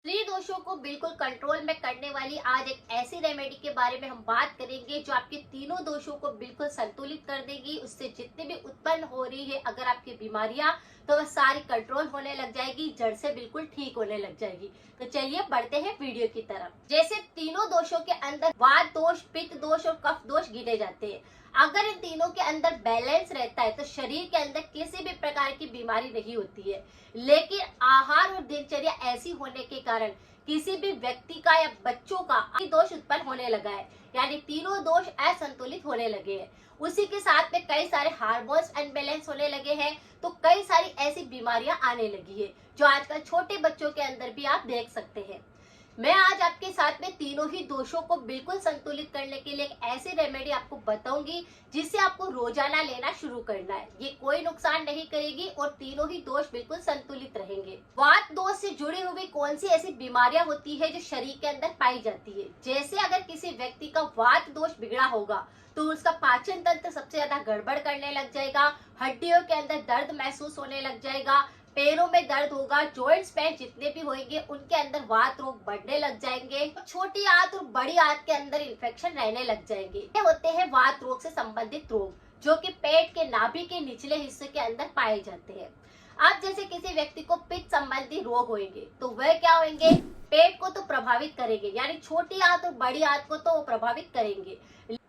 स्त्री दोषों को बिल्कुल कंट्रोल में करने वाली आज एक ऐसी रेमेडी के बारे में हम बात करेंगे जो आपके तीनों दोषों को बिल्कुल संतुलित कर देगी। उससे जितने भी उत्पन्न हो रही है अगर आपकी बीमारियां, तो वह सारी कंट्रोल होने लग जाएगी, जड़ से बिल्कुल ठीक होने लग जाएगी। तो चलिए बढ़ते हैं वीडियो की तरफ। जैसे तीनों दोषों के अंदर वात दोष, पित्त दोष और कफ दोष गिने जाते हैं। अगर इन तीनों के अंदर बैलेंस रहता है तो शरीर के अंदर किसी भी प्रकार की बीमारी नहीं होती है। लेकिन आहार और दिनचर्या ऐसी होने के कारण किसी भी व्यक्ति का या बच्चों का दोष उत्पन्न होने लगा है, यानी तीनों दोष असंतुलित होने लगे हैं। उसी के साथ में कई सारे हार्मोन्स अनबैलेंस होने लगे हैं, तो कई सारी ऐसी बीमारियां आने लगी है जो आजकल छोटे बच्चों के अंदर भी आप देख सकते हैं। मैं आज आपके साथ में तीनों ही दोषों को बिल्कुल संतुलित करने के लिए एक ऐसी रेमेडी आपको बताऊंगी जिसे आपको रोजाना लेना शुरू करना है। ये कोई नुकसान नहीं करेगी और तीनों ही दोष बिल्कुल संतुलित रहेंगे। वात दोष से जुड़ी हुई कौन सी ऐसी बीमारियां होती है जो शरीर के अंदर पाई जाती है? जैसे अगर किसी व्यक्ति का वात दोष बिगड़ा होगा तो उसका पाचन तंत्र सबसे ज्यादा गड़बड़ करने लग जाएगा, हड्डियों के अंदर दर्द महसूस होने लग जाएगा, पैरों में दर्द होगा, जॉइंट्स पेन जितने भी होंगे उनके अंदर वात रोग बढ़ने लग जाएंगे, छोटी आंत और बड़ी आंत के अंदर इन्फेक्शन रहने लग जाएंगे। ये होते हैं वात रोग से संबंधित रोग जो कि पेट के नाभि के निचले हिस्से के अंदर पाए जाते हैं। अब जैसे किसी व्यक्ति को पित्त संबंधी रोग होंगे तो वह क्या होंगे? पेट को तो प्रभावित करेंगे, यानी छोटी आंत और बड़ी आंत को तो प्रभावित करेंगे।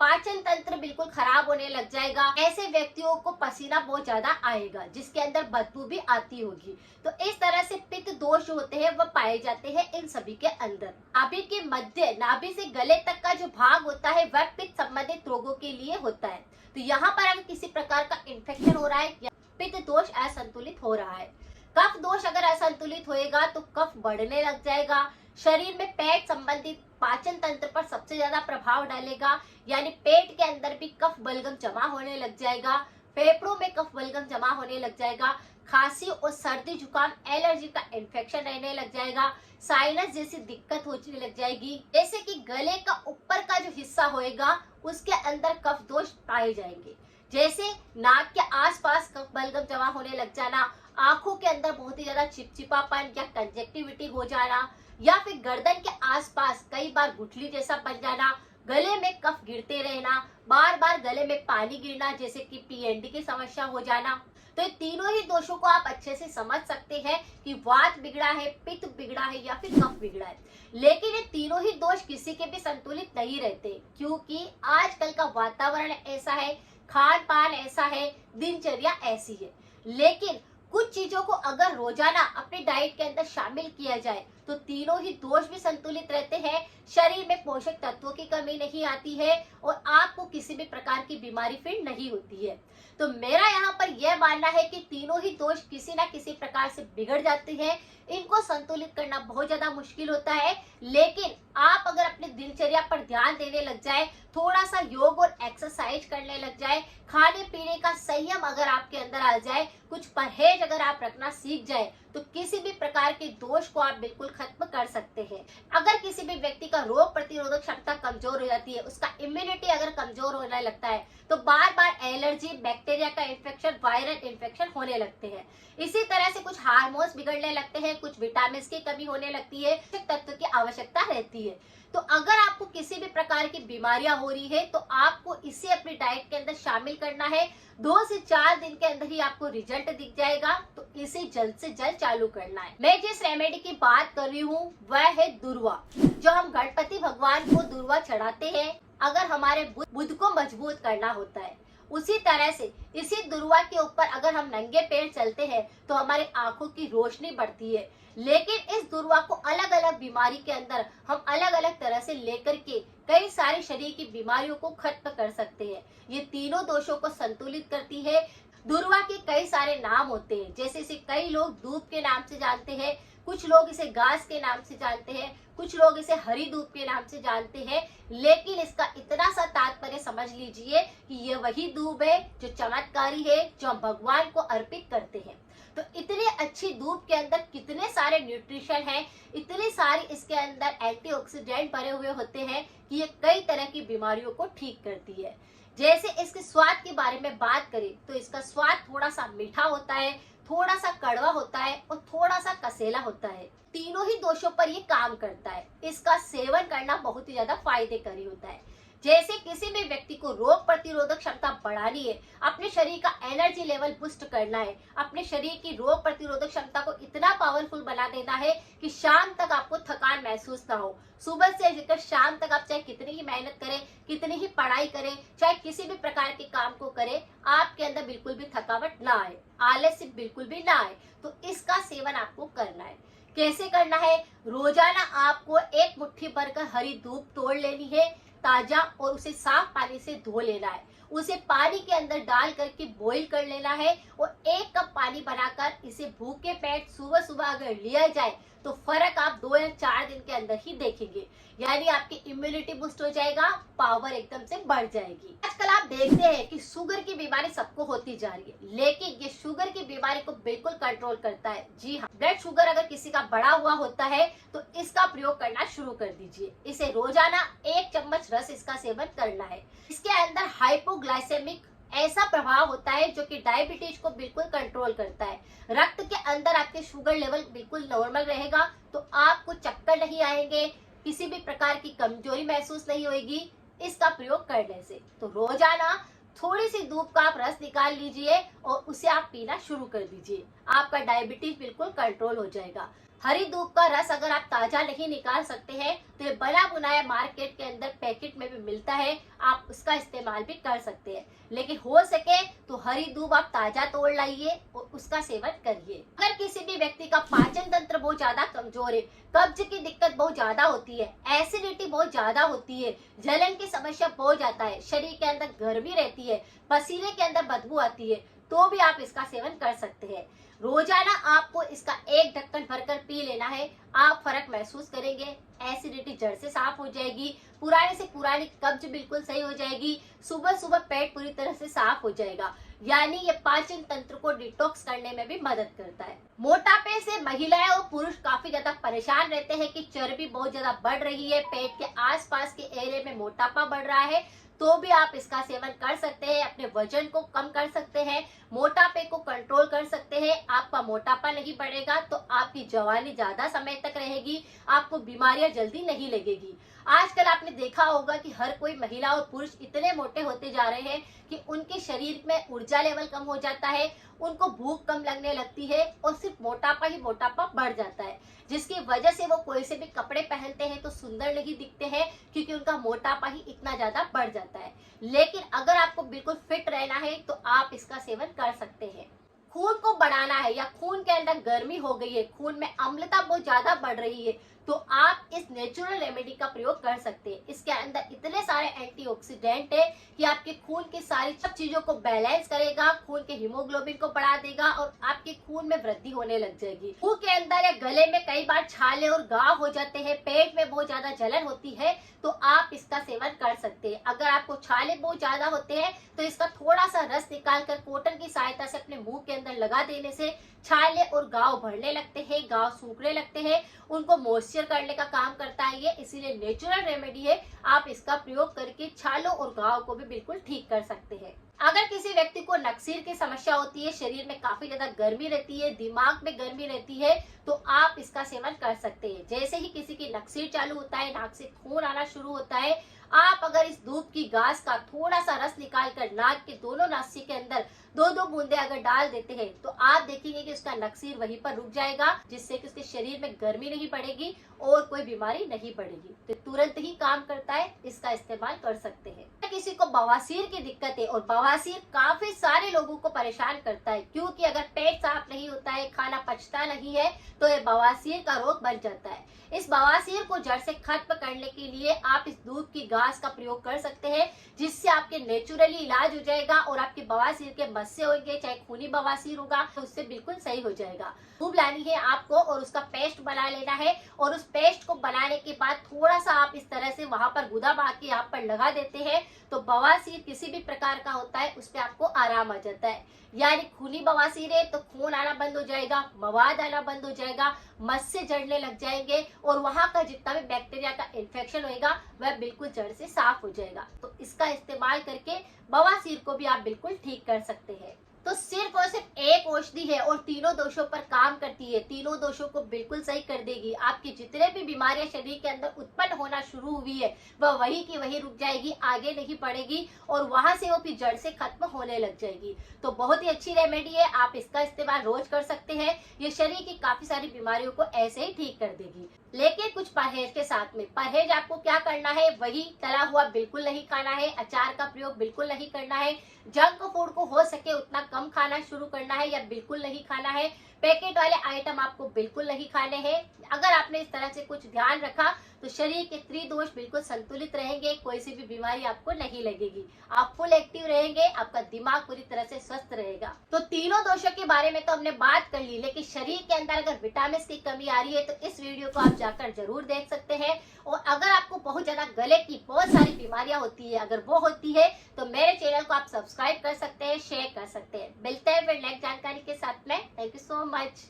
पाचन तंत्र बिल्कुल खराब होने लग जाएगा। ऐसे व्यक्तियों को पसीना बहुत ज्यादा आएगा जिसके अंदर बदबू भी आती होगी। तो इस तरह से पित्त दोष होते हैं वह पाए जाते हैं इन सभी के अंदर। नाभि के मध्य, नाभि से गले तक का जो भाग होता है वह पित्त संबंधित रोगों के लिए होता है। तो यहाँ पर अगर किसी प्रकार का इन्फेक्शन हो रहा है या पित्त दोष असंतुलित हो रहा है, कफ दोष अगर असंतुलित होएगा तो कफ बढ़ने लग जाएगा। शरीर में पेट संबंधित पाचन तंत्र पर सबसे ज्यादा प्रभाव डालेगा, यानी पेट के अंदर भी कफ बलगम जमा होने लग जाएगा, फेफड़ों में कफ बलगम जमा होने लग जाएगा, खांसी और सर्दी जुकाम एलर्जी का इन्फेक्शन रहने लग जाएगा, साइनस जैसी दिक्कत होने लग जाएगी। जैसे कि गले का ऊपर का जो हिस्सा होएगा उसके अंदर कफ दोष पाए जाएंगे। जैसे नाक के आसपास कफ बलगम जमा होने लग जाना, आंखों के अंदर बहुत ही ज्यादा चिपचिपापन या कंजक्टिविटी हो जाना, या फिर गर्दन के आसपास कई बार गुठली जैसा बन जाना, गले में कफ गिरते रहना, बार बार गले में पानी गिरना, जैसे कि पीएनडी की समस्या हो जाना। तो ये तीनों ही दोषों को आप अच्छे से समझ सकते हैं कि वात बिगड़ा है, पित्त बिगड़ा है या फिर कफ बिगड़ा है। लेकिन ये तीनों ही दोष किसी के भी संतुलित नहीं रहते, क्योंकि आजकल का वातावरण ऐसा है, खान पान ऐसा है, दिनचर्या ऐसी है। लेकिन कुछ चीजों को अगर रोजाना अपने डाइट के अंदर शामिल किया जाए तो तीनों ही दोष भी संतुलित रहते हैं, शरीर में पोषक तत्वों की कमी नहीं आती है और आपको किसी भी प्रकार की बीमारी फिर नहीं होती है। तो मेरा यहाँ पर यह मानना है कि तीनों ही दोष किसी ना किसी प्रकार से बिगड़ जाते हैं, इनको संतुलित करना बहुत ज्यादा मुश्किल होता है। लेकिन आप अगर अपने दिनचर्या पर ध्यान देने लग जाए, थोड़ा सा योग और एक्सरसाइज करने लग जाए, खाने पीने का संयम अगर आपके अंदर आ जाए, कुछ परहेज अगर आप रखना सीख जाए, तो किसी भी प्रकार के दोष को आप बिल्कुल खत्म कर सकते हैं। अगर किसी भी व्यक्ति का रोग प्रतिरोधक क्षमता कमजोर हो जाती है, उसका इम्यूनिटी अगर कमजोर होने लगता है, तो बार बार एलर्जी, बैक्टीरिया का इन्फेक्शन, वायरल इन्फेक्शन होने लगते हैं। इसी तरह से कुछ हार्मोन्स बिगड़ने लगते हैं, कुछ विटामिन की कमी होने लगती है, तत्व की आवश्यकता रहती है। तो अगर आपको किसी भी प्रकार की बीमारियां हो रही है तो आपको इसे अपनी डाइट के अंदर शामिल करना है। 2 से 4 दिन के अंदर ही आपको रिजल्ट दिख जाएगा, तो इसे जल्द से जल्द चालू करना है। मैं जिस रेमेडी की बात कर रही हूँ वह है दुर्वा। जो हम गणपति भगवान को दुर्वा चढ़ाते हैं अगर हमारे बुध को मजबूत करना होता है, उसी तरह से इसी दुर्वा के ऊपर अगर हम नंगे पैर चलते हैं तो हमारी आंखों की रोशनी बढ़ती है। लेकिन इस दुर्वा को अलग अलग बीमारी के अंदर हम अलग अलग तरह से लेकर के कई सारे शरीर की बीमारियों को खत्म कर सकते हैं। ये तीनों दोषों को संतुलित करती है। दुर्वा के कई सारे नाम होते हैं, जैसे इसे कई लोग दूब के नाम से जानते हैं, कुछ लोग इसे घास के नाम से जानते हैं, कुछ लोग इसे हरी दूब के नाम से जानते हैं। लेकिन इसका इतना सा तात्पर्य समझ लीजिए कि ये वही दूब है जो चमत्कारी है, जो हम भगवान को अर्पित करते हैं। तो इतनी अच्छी दूब के अंदर कितने सारे न्यूट्रिशन हैं, इतने सारे इसके अंदर एंटीऑक्सीडेंट भरे हुए होते हैं कि ये कई तरह की बीमारियों को ठीक करती है। जैसे इसके स्वाद के बारे में बात करें तो इसका स्वाद थोड़ा सा मीठा होता है, थोड़ा सा कड़वा होता है और थोड़ा सा कसेला होता है। तीनों ही दोषों पर ये काम करता है। इसका सेवन करना बहुत ही ज्यादा फायदेकारी होता है। जैसे किसी भी व्यक्ति को रोग प्रतिरोधक क्षमता बढ़ानी है, अपने शरीर का एनर्जी लेवल बूस्ट करना है, अपने शरीर की रोग प्रतिरोधक क्षमता को इतना पावरफुल बना देना है कि शाम तक आपको थकान महसूस ना हो। सुबह से लेकर शाम तक आप चाहे कितनी ही मेहनत करें, कितनी ही पढ़ाई करें, चाहे किसी भी प्रकार के काम को करें, आपके अंदर बिल्कुल भी थकावट ना आए, आलस्य बिल्कुल भी ना आए। तो इसका सेवन आपको करना है। कैसे करना है? रोजाना आपको एक मुट्ठी भरकर हरी धूप तोड़ लेनी है ताजा, और उसे साफ पानी से धो लेना है। उसे पानी के अंदर डाल करके बॉईल कर लेना है और 1 कप पानी बनाकर इसे भूखे पेट सुबह सुबह अगर लिया जाए तो फर्क आप 2 या 4 दिन के अंदर ही देखेंगे। यानी आपकी इम्यूनिटी बूस्ट हो जाएगा, पावर एकदम से बढ़ जाएगी। आजकल आप देखते हैं कि शुगर की बीमारी सबको होती जा रही है, लेकिन ये शुगर की बीमारी को बिल्कुल कंट्रोल करता है। जी हाँ, ब्लड शुगर अगर किसी का बढ़ा हुआ होता है तो इसका प्रयोग करना शुरू कर दीजिए। इसे रोजाना 1 चम्मच रस इसका सेवन करना है। इसके अंदर हाइपोग्लाइसेमिक ऐसा प्रभाव होता है जो कि डायबिटीज को बिल्कुल कंट्रोल करता है। रक्त के अंदर आपके शुगर लेवल बिल्कुल नॉर्मल रहेगा, तो आपको चक्कर नहीं आएंगे, किसी भी प्रकार की कमजोरी महसूस नहीं होगी इसका प्रयोग करने से। तो रोजाना थोड़ी सी दूध का आप रस निकाल लीजिए और उसे आप पीना शुरू कर दीजिए। आपका डायबिटीज बिल्कुल कंट्रोल हो जाएगा। हरी दूध का रस अगर आप ताजा नहीं निकाल सकते हैं तो ये बना बुनाया मार्केट के अंदर पैकेट में भी मिलता है, आप उसका इस्तेमाल भी कर सकते हैं। लेकिन हो सके तो हरी दूध आप ताजा तोड़ लाइए और उसका सेवन करिए। अगर किसी भी व्यक्ति का पाचन तंत्र बहुत ज्यादा कमजोर है, कब्ज की दिक्कत बहुत ज्यादा होती है, एसिडिटी बहुत ज्यादा होती है, जलन की समस्या बहुत ज्यादा है, शरीर के अंदर गर्मी रहती है, पसीने के अंदर बदबू आती है, तो भी आप इसका सेवन कर सकते हैं। रोजाना आपको इसका 1 ढक्कन भरकर पी लेना है। आप फर्क महसूस करेंगे, एसिडिटी जड़ से साफ हो जाएगी, पुराने से पुरानी कब्ज बिल्कुल सही हो जाएगी, सुबह सुबह पेट पूरी तरह से साफ हो जाएगा। यानी ये पाचन तंत्र को डिटॉक्स करने में भी मदद करता है। मोटापे से महिलाएं और पुरुष काफी ज्यादा परेशान रहते हैं कि चर्बी बहुत ज्यादा बढ़ रही है, पेट के आसपास के एरिया में मोटापा बढ़ रहा है, तो भी आप इसका सेवन कर सकते हैं। अपने वजन को कम कर सकते हैं, मोटापे को कंट्रोल कर सकते हैं। आपका मोटापा नहीं बढ़ेगा तो आपकी जवानी ज्यादा समय तक रहेगी, आपको बीमारियां जल्दी नहीं लगेगी। आजकल आपने देखा होगा कि हर कोई महिला और पुरुष इतने मोटे होते जा रहे हैं कि उनके शरीर में ऊर्जा लेवल कम हो जाता है, उनको भूख कम लगने लगती है और सिर्फ मोटापा ही मोटापा बढ़ जाता है, जिसकी वजह से वो कोई से भी कपड़े पहनते हैं तो सुंदर नहीं दिखते हैं, क्योंकि उनका मोटापा ही इतना ज्यादा बढ़ जाता है। लेकिन अगर आपको बिल्कुल फिट रहना है तो आप इसका सेवन कर सकते हैं। खून को बढ़ाना है या खून के अंदर गर्मी हो गई है, खून में अम्लता बहुत ज्यादा बढ़ रही है, तो आप इस नेचुरल रेमेडी का प्रयोग कर सकते हैं। इसके अंदर इतने सारे एंटीऑक्सीडेंट है कि आपके खून की सारी सब चीजों को बैलेंस करेगा, खून के हीमोग्लोबिन को बढ़ा देगा और आपके खून में वृद्धि होने लग जाएगी। मुंह के अंदर या गले में कई बार छाले और घाव हो जाते हैं, पेट में बहुत ज्यादा जलन होती है, तो आप इसका सेवन कर सकते हैं। अगर आपको छाले बहुत ज्यादा होते हैं तो इसका थोड़ा सा रस निकालकर कॉटन की सहायता से अपने मुंह के अंदर लगा देने से छाले और घाव भरने लगते हैं, घाव सूखने लगते हैं, उनको मॉइस्चर करने का काम करता है ये, इसीलिए नेचुरल रेमेडी है। आप इसका प्रयोग करके छालों और घाव को भी बिल्कुल ठीक कर सकते हैं। अगर किसी व्यक्ति को नक्सीर की समस्या होती है, शरीर में काफी ज्यादा गर्मी रहती है, दिमाग में गर्मी रहती है, तो आप इसका सेवन कर सकते हैं। जैसे ही किसी की नक्सीर चालू होता है, नाक से खून आना शुरू होता है, आप अगर इस दूध की घास का थोड़ा सा रस निकालकर नाक के दोनों नासी के अंदर 2-2 बूंदे अगर डाल देते हैं तो आप देखेंगे कि उसका नक्सीर वहीं पर रुक जाएगा, जिससे कि उसके शरीर में गर्मी नहीं बढ़ेगी और कोई बीमारी नहीं बढ़ेगी। तो तुरंत ही काम करता है, इसका इस्तेमाल कर सकते हैं। किसी को बवासीर की दिक्कत है, और बवासीर काफी सारे लोगों को परेशान करता है, क्योंकि अगर पेट साफ नहीं होता है, खाना पचता नहीं है, तो ये बवासीर का रोग बन जाता है। इस बवासीर को जड़ से खत्म करने के लिए आप इस दूध की घास का प्रयोग कर सकते हैं, जिससे आपके नेचुरली इलाज हो जाएगा और आपके बवासीर के मस्से होंगे, चाहे खूनी बवासीर होगा तो उससे बिल्कुल सही हो जाएगा। दूध लानी है आपको और उसका पेस्ट बना लेना है, और उस पेस्ट को बनाने के बाद थोड़ा सा आप इस तरह से वहां पर गुदा बांध के यहाँ पर लगा देते हैं, तो बवासीर किसी भी प्रकार का होता है उस पर आपको आराम आ जाता है। यानी खूनी बवासीर है तो खून आना बंद हो जाएगा, मवाद आना बंद हो जाएगा, मस्से जड़ने लग जाएंगे और वहां का जितना भी बैक्टीरिया का इन्फेक्शन होएगा वह बिल्कुल जड़ से साफ हो जाएगा। तो इसका इस्तेमाल करके बवासीर को भी आप बिल्कुल ठीक कर सकते हैं। तो सिर्फ और सिर्फ एक औषधि है और तीनों दोषों पर काम करती है, तीनों दोषों को बिल्कुल सही कर देगी। आपकी जितने भी बीमारियां शरीर के अंदर उत्पन्न होना शुरू हुई है वह वही की वही रुक जाएगी, आगे नहीं बढ़ेगी और वहां से वो फिर जड़ से खत्म होने लग जाएगी। तो बहुत ही अच्छी रेमेडी है, आप इसका इस्तेमाल रोज कर सकते हैं। ये शरीर की काफी सारी बीमारियों को ऐसे ही ठीक कर देगी, लेकिन कुछ परहेज के साथ में। परहेज आपको क्या करना है, वही तला हुआ बिल्कुल नहीं खाना है, अचार का प्रयोग बिल्कुल नहीं करना है, जंक फूड को हो सके उतना कम खाना शुरू करना है या बिल्कुल नहीं खाना है, पैकेट वाले आइटम आपको बिल्कुल नहीं खाने हैं। अगर आपने इस तरह से कुछ ध्यान रखा तो शरीर के त्रिदोष बिल्कुल संतुलित रहेंगे, कोई सी भी बीमारी आपको नहीं लगेगी, आप फुल एक्टिव रहेंगे, आपका दिमाग पूरी तरह से स्वस्थ रहेगा। तो तीनों दोषों के बारे में तो हमने बात कर ली, लेकिन शरीर के अंदर अगर विटामिन की कमी आ रही है तो इस वीडियो को आप जाकर जरूर देख सकते हैं। और अगर आपको बहुत ज्यादा गले की बहुत सारी बीमारियां होती है, अगर वो होती है तो मेरे चैनल को आप सब्सक्राइब कर सकते हैं, शेयर कर सकते हैं। मिलते हैं फिर नेक्स्ट जानकारी के साथ में। Thank you so much.